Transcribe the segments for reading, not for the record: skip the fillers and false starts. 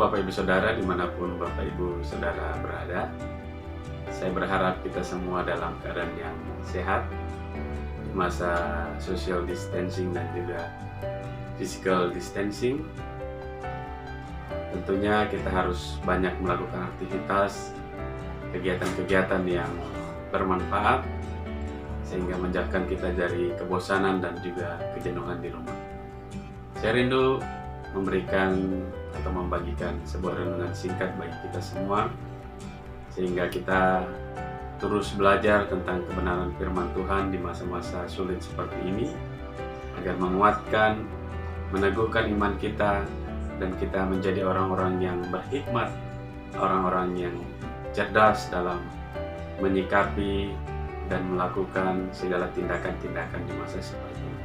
Bapak Ibu Saudara dimanapun Bapak Ibu Saudara berada. Saya berharap kita semua dalam keadaan yang sehat di masa social distancing dan juga physical distancing. Tentunya kita harus banyak melakukan aktivitas, kegiatan-kegiatan yang bermanfaat sehingga menjauhkan kita dari kebosanan dan juga kejenuhan di rumah. Saya rindu memberikan atau membagikan sebuah renungan singkat bagi kita semua sehingga kita terus belajar tentang kebenaran firman Tuhan di masa-masa sulit seperti ini agar menguatkan, meneguhkan iman kita dan kita menjadi orang-orang yang berhikmat, orang-orang yang cerdas dalam menyikapi dan melakukan segala tindakan-tindakan di masa seperti ini.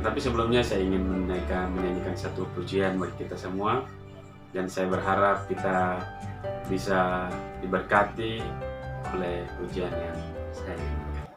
Tetapi sebelumnya saya ingin menyanyikan satu pujian bagi kita semua, dan saya berharap kita bisa diberkati oleh pujian yang saya nyanyikan.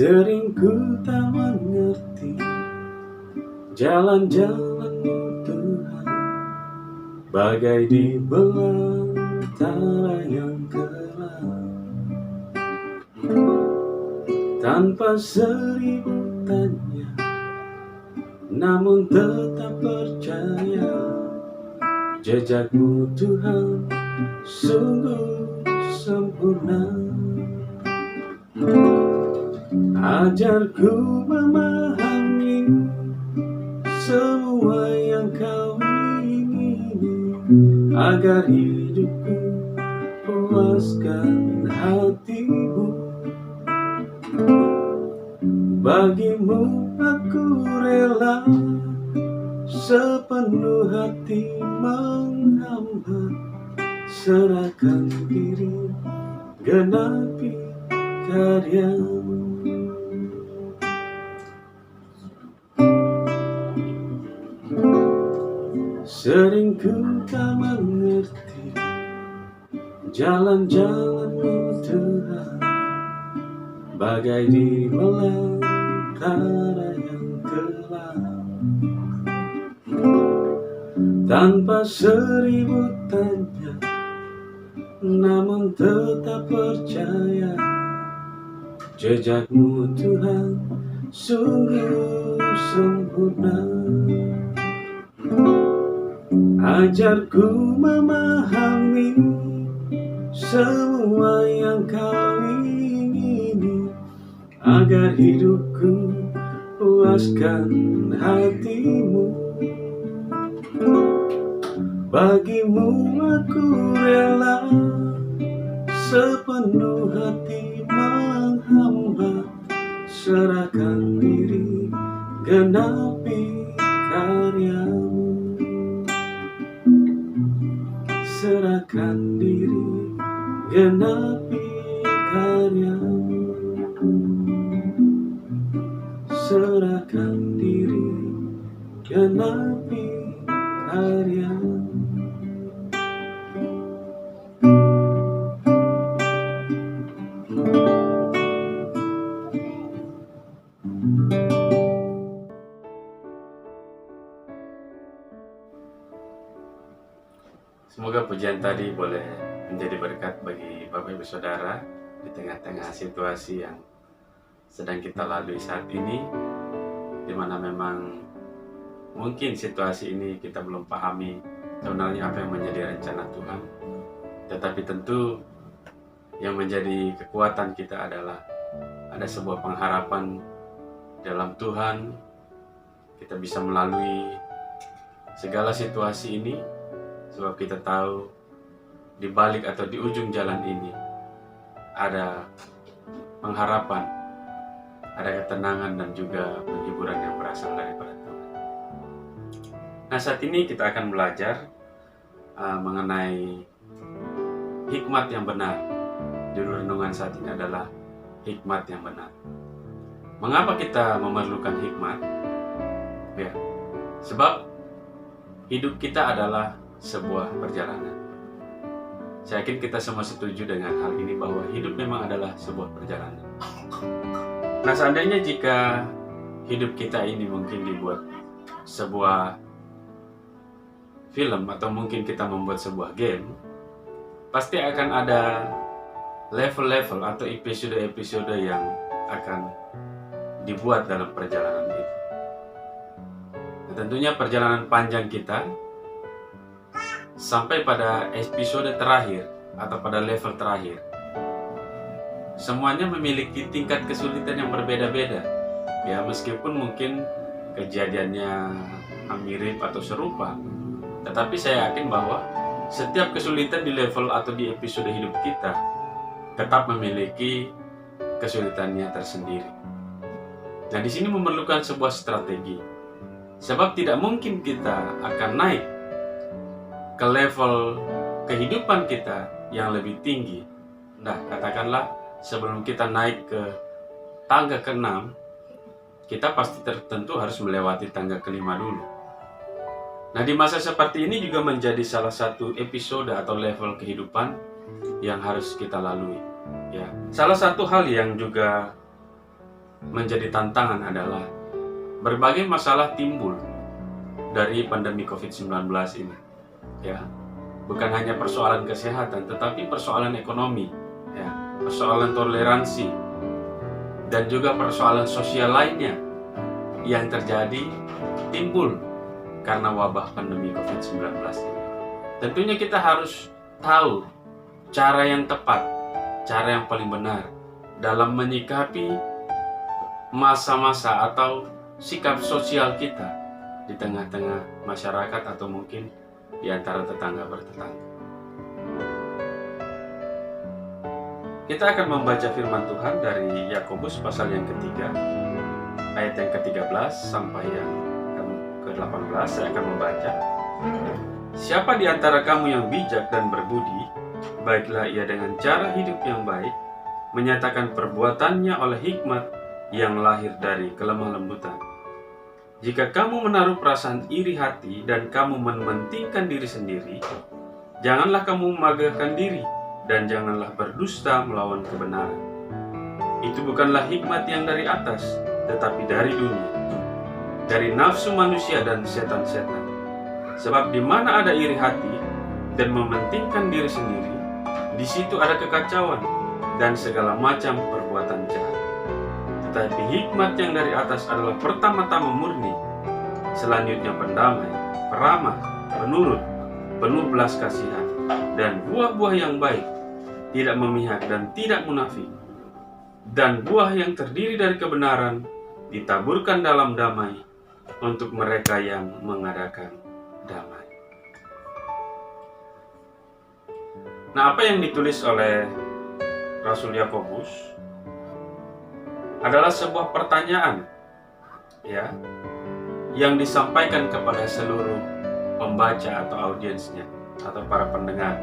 Sering ku tak mengerti jalan-jalan-Mu Tuhan, bagai di belantara yang gelap, tanpa seribu tanya, namun tetap percaya jejak-Mu Tuhan sungguh sempurna. Ajarku memahami semua yang Kau ingini, agar hidupku puaskan hati-Mu. Bagimu aku rela sepenuh hati menghamba, serahkan diri genapi karya-Mu. Sering ku tak mengerti jalan-jalan-Mu Tuhan, bagai di belantara yang gelap, tanpa seribu tanya, namun tetap percaya jejak-Mu Tuhan sungguh sempurna. Ajarku memahami semua yang Kau ingini, agar hidupku puaskan hati-Mu. Bagimu aku rela sepenuh hati menghamba, serahkan diri genapi karya-Mu. Serahkan diri genapi karya-Mu. Serahkan diri genapi karya-Mu. Semoga pujian tadi boleh menjadi berkat bagi Bapak Ibu Saudara di tengah-tengah situasi yang sedang kita lalui saat ini, di mana memang mungkin situasi ini kita belum pahami sebenarnya apa yang menjadi rencana Tuhan. Tetapi tentu yang menjadi kekuatan kita adalah ada sebuah pengharapan dalam Tuhan. Kita bisa melalui segala situasi ini, sebab kita tahu di balik atau di ujung jalan ini ada pengharapan, ada ketenangan dan juga penghiburan yang berasal daripada Tuhan. Nah, saat ini kita akan belajar mengenai hikmat yang benar. Judul renungan saat ini adalah hikmat yang benar. Mengapa kita memerlukan hikmat? Ya, sebab hidup kita adalah sebuah perjalanan. Saya yakin kita semua setuju dengan hal ini, bahwa hidup memang adalah sebuah perjalanan. Nah, seandainya jika hidup kita ini mungkin dibuat sebuah film, atau mungkin kita membuat sebuah game, pasti akan ada level-level atau episode-episode yang akan dibuat dalam perjalanan itu. Nah, tentunya perjalanan panjang kita sampai pada episode terakhir atau pada level terakhir, semuanya memiliki tingkat kesulitan yang berbeda-beda. Ya, meskipun mungkin kejadiannya mirip atau serupa, tetapi saya yakin bahwa setiap kesulitan di level atau di episode hidup kita tetap memiliki kesulitannya tersendiri. Nah, di sini memerlukan sebuah strategi, sebab tidak mungkin kita akan naik ke level kehidupan kita yang lebih tinggi. Nah, katakanlah sebelum kita naik ke tangga ke-6, kita pasti tentu harus melewati tangga ke-5 dulu. Nah, di masa seperti ini juga menjadi salah satu episode atau level kehidupan yang harus kita lalui. Ya, salah satu hal yang juga menjadi tantangan adalah berbagai masalah timbul dari pandemi COVID-19 ini. Ya, bukan hanya persoalan kesehatan, tetapi persoalan ekonomi, ya, persoalan toleransi, dan juga persoalan sosial lainnya yang terjadi timbul karena wabah pandemi COVID-19 ini. Tentunya kita harus tahu cara yang tepat, cara yang paling benar dalam menyikapi masa-masa atau sikap sosial kita di tengah-tengah masyarakat atau mungkin di antara tetangga bertetangga. Kita akan membaca firman Tuhan dari Yakobus pasal yang ketiga, ayat yang ke-13 sampai yang ke-18. Saya akan membaca. Siapa di antara kamu yang bijak dan berbudi, baiklah ia dengan cara hidup yang baik, menyatakan perbuatannya oleh hikmat yang lahir dari kelemah lembutan. Jika kamu menaruh perasaan iri hati dan kamu mementingkan diri sendiri, janganlah kamu memegahkan diri dan janganlah berdusta melawan kebenaran. Itu bukanlah hikmat yang dari atas, tetapi dari dunia, dari nafsu manusia dan setan-setan. Sebab di mana ada iri hati dan mementingkan diri sendiri, di situ ada kekacauan dan segala macam perbuatan jahat. Tetapi hikmat yang dari atas adalah pertama-tama murni, selanjutnya pendamai, peramah, penurut, penuh belas kasihan, dan buah-buah yang baik, tidak memihak dan tidak munafik. Dan buah yang terdiri dari kebenaran ditaburkan dalam damai untuk mereka yang mengadakan damai. Nah, apa yang ditulis oleh Rasul Yakobus adalah sebuah pertanyaan, ya, yang disampaikan kepada seluruh pembaca atau audiensnya atau para pendengar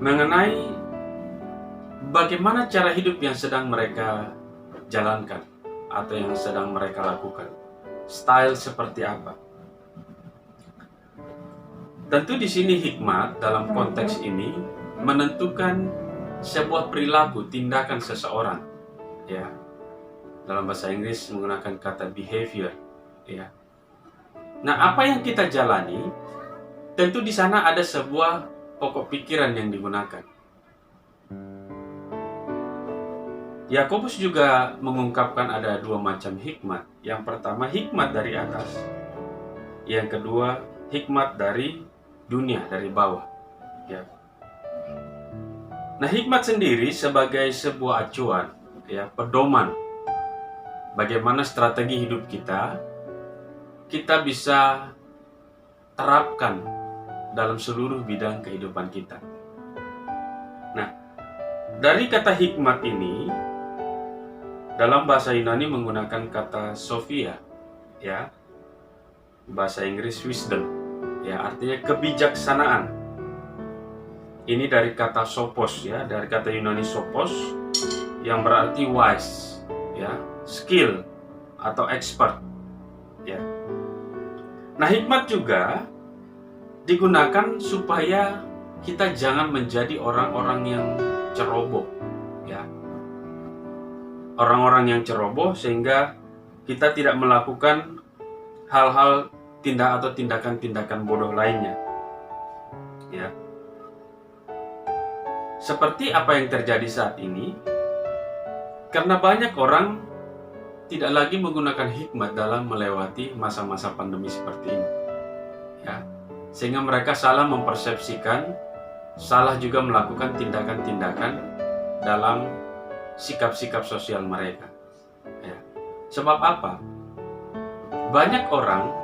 mengenai bagaimana cara hidup yang sedang mereka jalankan atau yang sedang mereka lakukan, style seperti apa. Tentu di sini hikmat dalam konteks ini menentukan sebuah perilaku, tindakan seseorang. Ya, dalam bahasa Inggris menggunakan kata behavior. Ya. Nah, apa yang kita jalani, tentu di sana ada sebuah pokok pikiran yang digunakan. Yakobus juga mengungkapkan ada dua macam hikmat. Yang pertama, hikmat dari atas. Yang kedua, hikmat dari dunia, dari bawah. Ya. Nah, hikmat sendiri sebagai sebuah acuan, ya, pedoman bagaimana strategi hidup kita bisa terapkan dalam seluruh bidang kehidupan kita. Nah, dari kata hikmat ini dalam bahasa Yunani menggunakan kata sophia, ya, bahasa Inggris wisdom, ya, artinya kebijaksanaan. Ini dari kata sophos, ya, dari kata Yunani sophos yang berarti wise, ya, skill atau expert, ya. Nah, hikmat juga digunakan supaya kita jangan menjadi orang-orang yang ceroboh, ya. Orang-orang yang ceroboh sehingga kita tidak melakukan hal-hal atau tindakan-tindakan bodoh lainnya, ya. Seperti apa yang terjadi saat ini, karena banyak orang tidak lagi menggunakan hikmat dalam melewati masa-masa pandemi seperti ini, ya. Sehingga mereka salah mempersepsikan, salah juga melakukan tindakan-tindakan dalam sikap-sikap sosial mereka, ya. Sebab apa? Banyak orang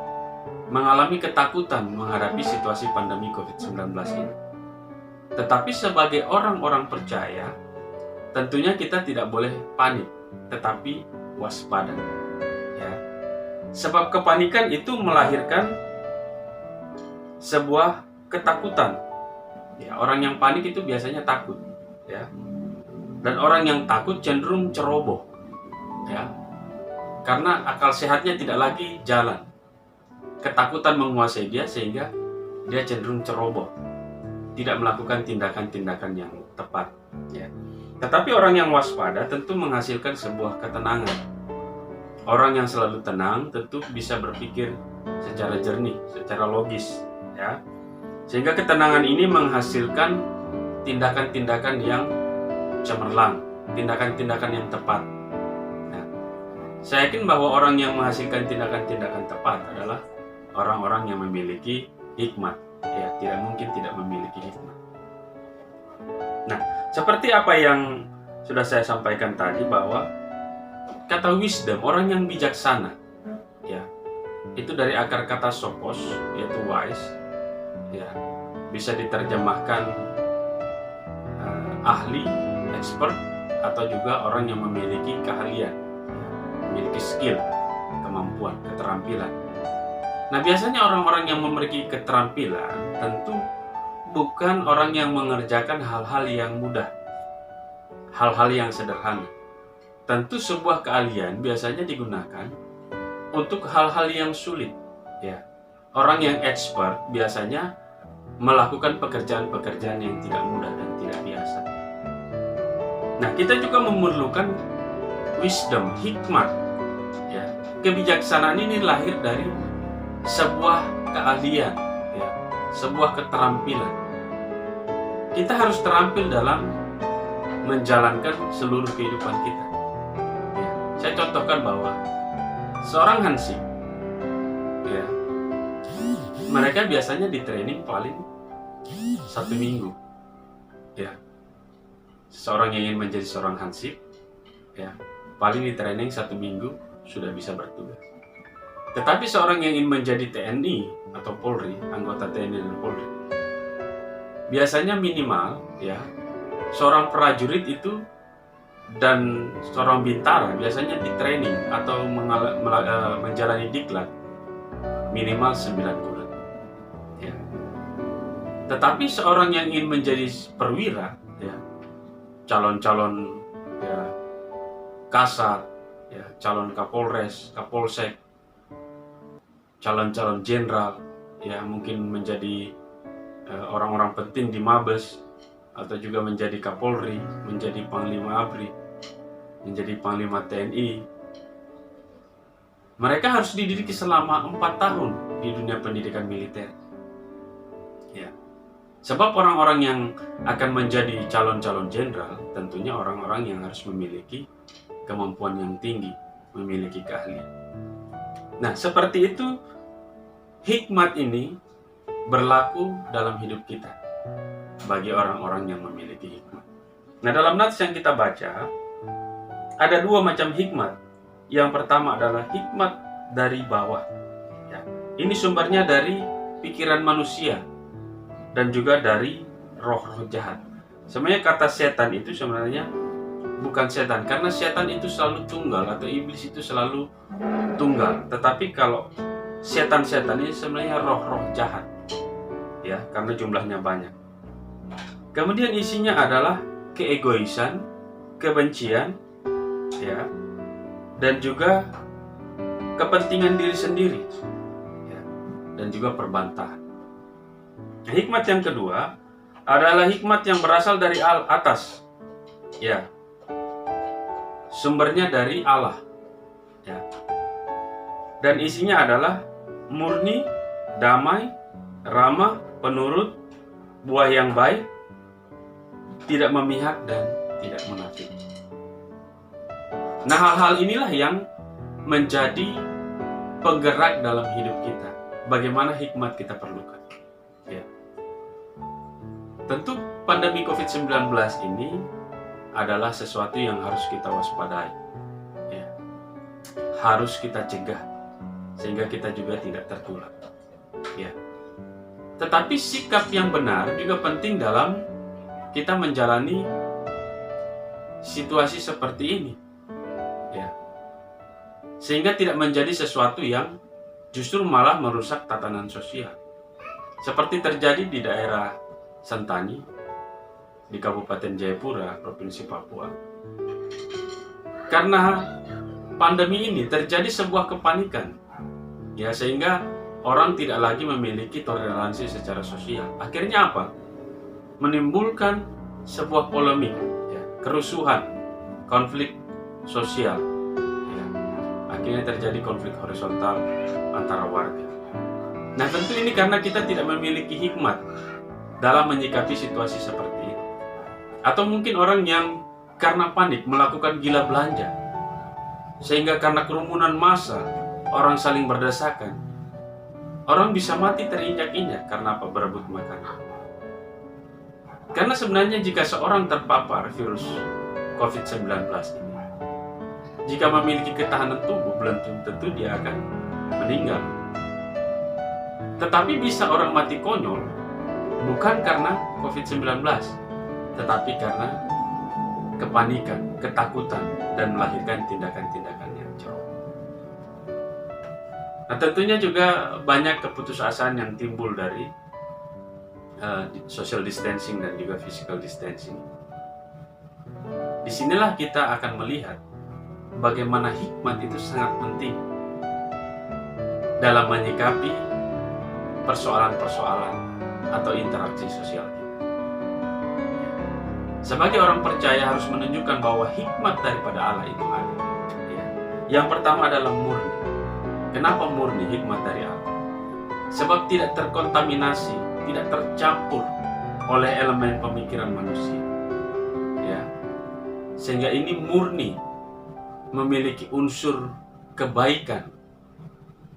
mengalami ketakutan menghadapi situasi pandemi COVID-19 ini. Tetapi sebagai orang-orang percaya, tentunya kita tidak boleh panik, tetapi waspada, ya. Sebab kepanikan itu melahirkan sebuah ketakutan, ya. Orang yang panik itu biasanya takut, ya. Dan orang yang takut cenderung ceroboh, ya. Karena akal sehatnya tidak lagi jalan. Ketakutan menguasai dia sehingga dia cenderung ceroboh, tidak melakukan tindakan-tindakan yang tepat, ya. Tetapi orang yang waspada tentu menghasilkan sebuah ketenangan. Orang yang selalu tenang tentu bisa berpikir secara jernih, secara logis, ya. Sehingga ketenangan ini menghasilkan tindakan-tindakan yang cemerlang, tindakan-tindakan yang tepat. Nah, saya yakin bahwa orang yang menghasilkan tindakan-tindakan tepat adalah orang-orang yang memiliki hikmat, ya. Tidak mungkin tidak memiliki hikmat. Nah, seperti apa yang sudah saya sampaikan tadi, bahwa kata wisdom, orang yang bijaksana, ya, itu dari akar kata sophos, yaitu wise, ya, bisa diterjemahkan ahli, expert, atau juga orang yang memiliki keahlian, memiliki skill, kemampuan, keterampilan. Nah, biasanya orang-orang yang memiliki keterampilan tentu bukan orang yang mengerjakan hal-hal yang mudah, hal-hal yang sederhana. Tentu sebuah keahlian biasanya digunakan untuk hal-hal yang sulit, ya. Orang yang expert biasanya melakukan pekerjaan-pekerjaan yang tidak mudah dan tidak biasa. Nah, kita juga memerlukan wisdom, hikmat, ya. Kebijaksanaan ini lahir dari sebuah keahlian, ya, sebuah keterampilan. Kita harus terampil dalam menjalankan seluruh kehidupan kita, ya. Saya contohkan bahwa seorang hansip, ya, mereka biasanya di training paling 1 minggu, ya. Seorang yang ingin menjadi seorang hansip, ya, paling di training 1 minggu sudah bisa bertugas. Tetapi seorang yang ingin menjadi TNI atau Polri, anggota TNI dan Polri, biasanya minimal, ya, seorang prajurit itu dan seorang bintara biasanya di training atau menjalani diklat minimal 9 bulan, ya. Tetapi seorang yang ingin menjadi perwira, ya, calon-calon, ya, kasat, ya, calon kapolres, kapolsek, calon-calon jenderal, ya, mungkin menjadi orang-orang penting di Mabes, atau juga menjadi Kapolri, menjadi Panglima ABRI, menjadi Panglima TNI. Mereka harus dididik selama 4 tahun di dunia pendidikan militer, ya. Sebab orang-orang yang akan menjadi calon-calon jenderal tentunya orang-orang yang harus memiliki kemampuan yang tinggi, memiliki keahlian. Nah, seperti itu hikmat ini berlaku dalam hidup kita bagi orang-orang yang memiliki hikmat. Nah, dalam nats yang kita baca ada 2 macam hikmat. Yang pertama adalah hikmat dari bawah, ya. Ini sumbernya dari pikiran manusia dan juga dari roh-roh jahat. Sebenarnya kata setan itu sebenarnya bukan setan, karena setan itu selalu tunggal, atau iblis itu selalu tunggal. Tetapi kalau setan-setan ini sebenarnya roh-roh jahat, ya, karena jumlahnya banyak. Kemudian isinya adalah keegoisan, kebencian, ya, dan juga kepentingan diri sendiri, ya, dan juga perbantahan. Nah, hikmat yang kedua adalah hikmat yang berasal dari atas, ya, sumbernya dari Allah, ya, dan isinya adalah murni, damai, ramah, penurut, buah yang baik, tidak memihak dan tidak munafik. Nah, hal-hal inilah yang menjadi penggerak dalam hidup kita. Bagaimana hikmat kita perlukan. Ya. Tentu pandemi COVID-19 ini adalah sesuatu yang harus kita waspadai. Ya. Harus kita cegah sehingga kita juga tidak tertular. Ya. Tetapi sikap yang benar juga penting dalam kita menjalani situasi seperti ini. Ya. Sehingga tidak menjadi sesuatu yang justru malah merusak tatanan sosial. Seperti terjadi di daerah Sentani, di Kabupaten Jayapura, Provinsi Papua. Karena pandemi ini terjadi sebuah kepanikan, ya, sehingga orang tidak lagi memiliki toleransi secara sosial. Akhirnya apa? Menimbulkan sebuah polemik, ya, kerusuhan, konflik sosial, ya. Akhirnya terjadi konflik horizontal antara warga. Nah, tentu ini karena kita tidak memiliki hikmat dalam menyikapi situasi seperti ini. Atau mungkin orang yang karena panik melakukan gila belanja, sehingga karena kerumunan massa orang saling berdesakan, orang bisa mati terinjak-injak karena apa? Berebut makanan. Karena sebenarnya jika seorang terpapar virus COVID-19 ini, jika memiliki ketahanan tubuh, belum tentu dia akan meninggal. Tetapi bisa orang mati konyol, bukan karena COVID-19, tetapi karena kepanikan, ketakutan, dan melahirkan tindakan-tindakan yang jorok. Nah, tentunya juga banyak keputusasaan yang timbul dari social distancing dan juga physical distancing. Disinilah kita akan melihat bagaimana hikmat itu sangat penting dalam menyikapi persoalan-persoalan atau interaksi sosial kita. Sebagai orang percaya harus menunjukkan bahwa hikmat daripada Allah itu ada. Ya. Yang pertama adalah murni. Kenapa murni hikmat dari Allah? Sebab tidak terkontaminasi, tidak tercampur oleh elemen pemikiran manusia. Ya. Sehingga ini murni, memiliki unsur kebaikan,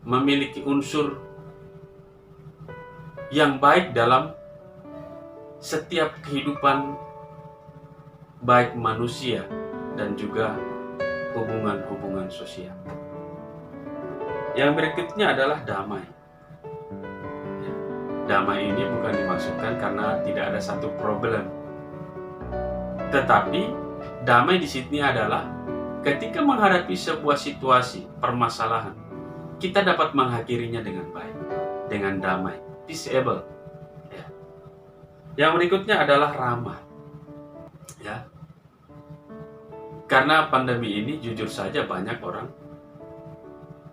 memiliki unsur yang baik dalam setiap kehidupan baik manusia dan juga hubungan-hubungan sosial. Yang berikutnya adalah damai. Damai ini bukan dimaksudkan karena tidak ada satu problem, tetapi damai di sini adalah ketika menghadapi sebuah situasi, permasalahan, kita dapat mengakhirinya dengan baik, dengan damai, peaceable. Ya. Yang berikutnya adalah ramah. Ya. Karena pandemi ini jujur saja banyak orang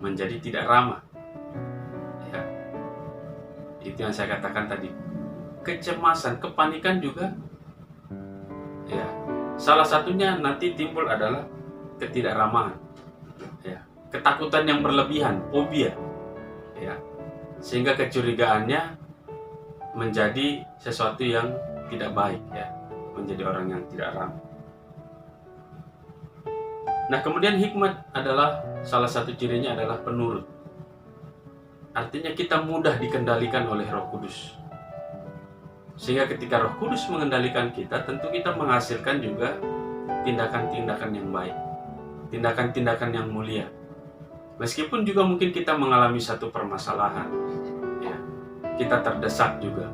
menjadi tidak ramah. Ya. Itu yang saya katakan tadi. Kecemasan, kepanikan juga. Ya. Salah satunya nanti timbul adalah ketidakramahan, ya, ketakutan yang berlebihan, fobia, ya, sehingga kecurigaannya menjadi sesuatu yang tidak baik, ya, menjadi orang yang tidak ramah. Nah, kemudian hikmat adalah salah satu cirinya adalah penurut. Artinya kita mudah dikendalikan oleh Roh Kudus. Sehingga ketika Roh Kudus mengendalikan kita, tentu kita menghasilkan juga tindakan-tindakan yang baik, tindakan-tindakan yang mulia. Meskipun juga mungkin kita mengalami satu permasalahan, ya, kita terdesak juga,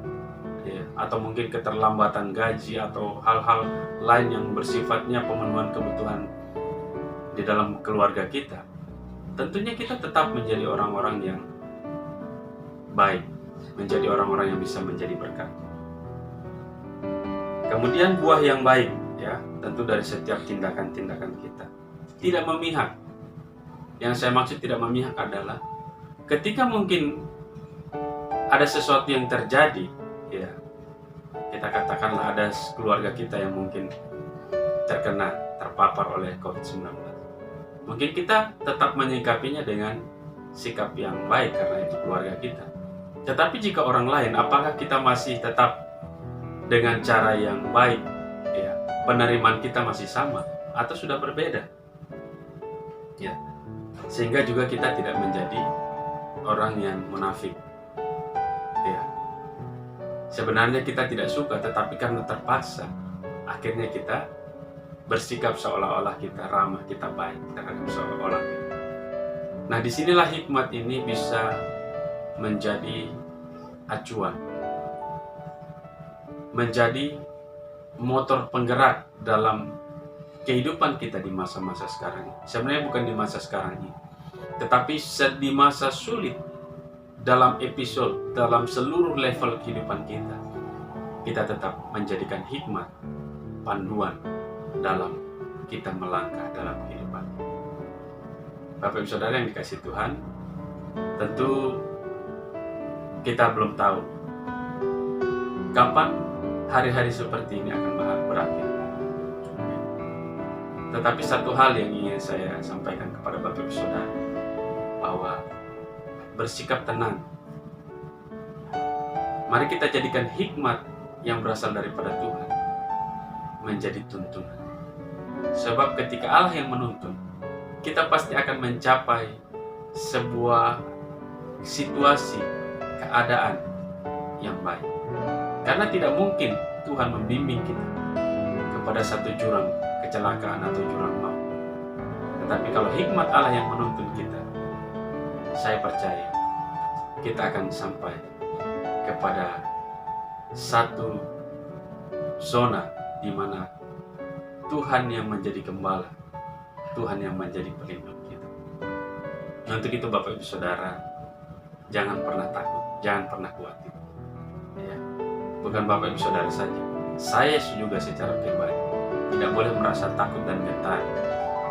ya, atau mungkin keterlambatan gaji atau hal-hal lain yang bersifatnya pemenuhan kebutuhan di dalam keluarga kita. Tentunya kita tetap menjadi orang-orang yang baik, menjadi orang-orang yang bisa menjadi berkat. Kemudian buah yang baik, ya, tentu dari setiap tindakan-tindakan kita. Tidak memihak, Yang saya maksud tidak memihak adalah ketika mungkin ada sesuatu yang terjadi, ya, kita katakanlah ada keluarga kita yang mungkin terpapar oleh COVID-19. Mungkin kita tetap menyikapinya dengan sikap yang baik karena itu keluarga kita. Tetapi jika orang lain, apakah kita masih tetap dengan cara yang baik? Ya, penerimaan kita masih sama atau sudah berbeda? Ya, sehingga juga kita tidak menjadi orang yang munafik. Ya, sebenarnya kita tidak suka, tetapi karena terpaksa, akhirnya kita bersikap seolah-olah kita ramah, kita baik terhadap seolah-olah. Nah, disinilah hikmat ini bisa menjadi acuan, menjadi motor penggerak dalam kehidupan kita di masa-masa sekarang ini. Sebenarnya bukan di masa sekarang ini, tetapi di masa sulit, dalam episode, dalam seluruh level kehidupan kita, kita tetap menjadikan hikmat panduan dalam kita melangkah dalam kehidupan. Bapak Ibu Saudara yang dikasihi Tuhan, tentu kita belum tahu kapan hari-hari seperti ini akan berakhir. Tetapi satu hal yang ingin saya sampaikan kepada Bapak Ibu Saudara, bahwa bersikap tenang. Mari kita jadikan hikmat yang berasal daripada Tuhan menjadi tuntunan. Sebab ketika Allah yang menuntun, kita pasti akan mencapai sebuah situasi, keadaan yang baik. Karena tidak mungkin Tuhan membimbing kita kepada satu jurang kecelakaan atau jurang maut. Tetapi kalau hikmat Allah yang menuntun kita, saya percaya kita akan sampai kepada satu zona di mana Tuhan yang menjadi gembala, Tuhan yang menjadi pelindung kita. Untuk itu Bapak Ibu Saudara, jangan pernah takut, jangan pernah khawatir. Ya. Bukan Bapak Ibu Saudara saja, saya juga secara pribadi tidak boleh merasa takut dan getar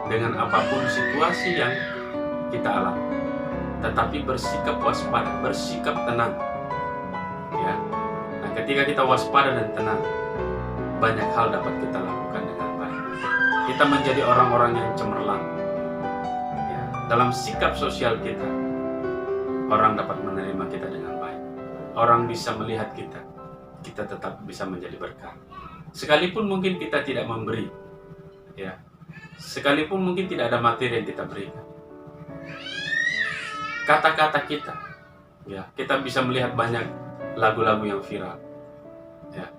dengan apapun situasi yang kita alami. Tetapi bersikap waspada, bersikap tenang. Ya. Nah, ketika kita waspada dan tenang, banyak hal dapat kita lakukan dengan baik. Kita menjadi orang-orang yang cemerlang. Ya. Dalam sikap sosial kita, orang dapat menerima kita dengan baik. Orang bisa melihat kita, kita tetap bisa menjadi berkah. Sekalipun mungkin kita tidak memberi, ya. Sekalipun mungkin tidak ada materi yang kita berikan. Kata-kata kita, ya, kita bisa melihat banyak lagu-lagu yang viral, ya.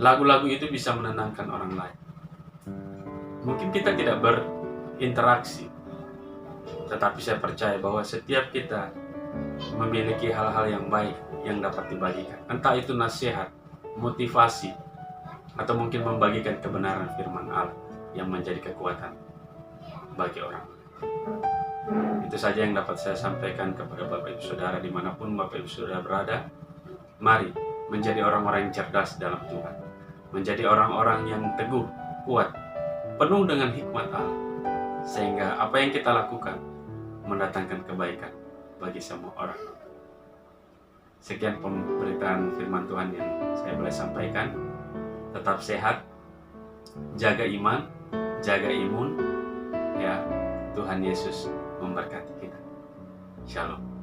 Lagu-lagu itu bisa menenangkan orang lain. Mungkin kita tidak berinteraksi, tetapi saya percaya bahwa setiap kita memiliki hal-hal yang baik yang dapat dibagikan. Entah itu nasihat, motivasi, atau mungkin membagikan kebenaran firman Allah yang menjadi kekuatan bagi orang. Itu saja yang dapat saya sampaikan kepada Bapak Ibu Saudara dimanapun Bapak Ibu Saudara berada. Mari menjadi orang-orang yang cerdas dalam Tuhan, menjadi orang-orang yang teguh, kuat, penuh dengan hikmat Allah, sehingga apa yang kita lakukan mendatangkan kebaikan bagi semua orang. Sekian pemberitaan firman Tuhan yang saya boleh sampaikan. Tetap sehat, jaga iman, jaga imun, ya. Tuhan Yesus memberkati kita. Shalom.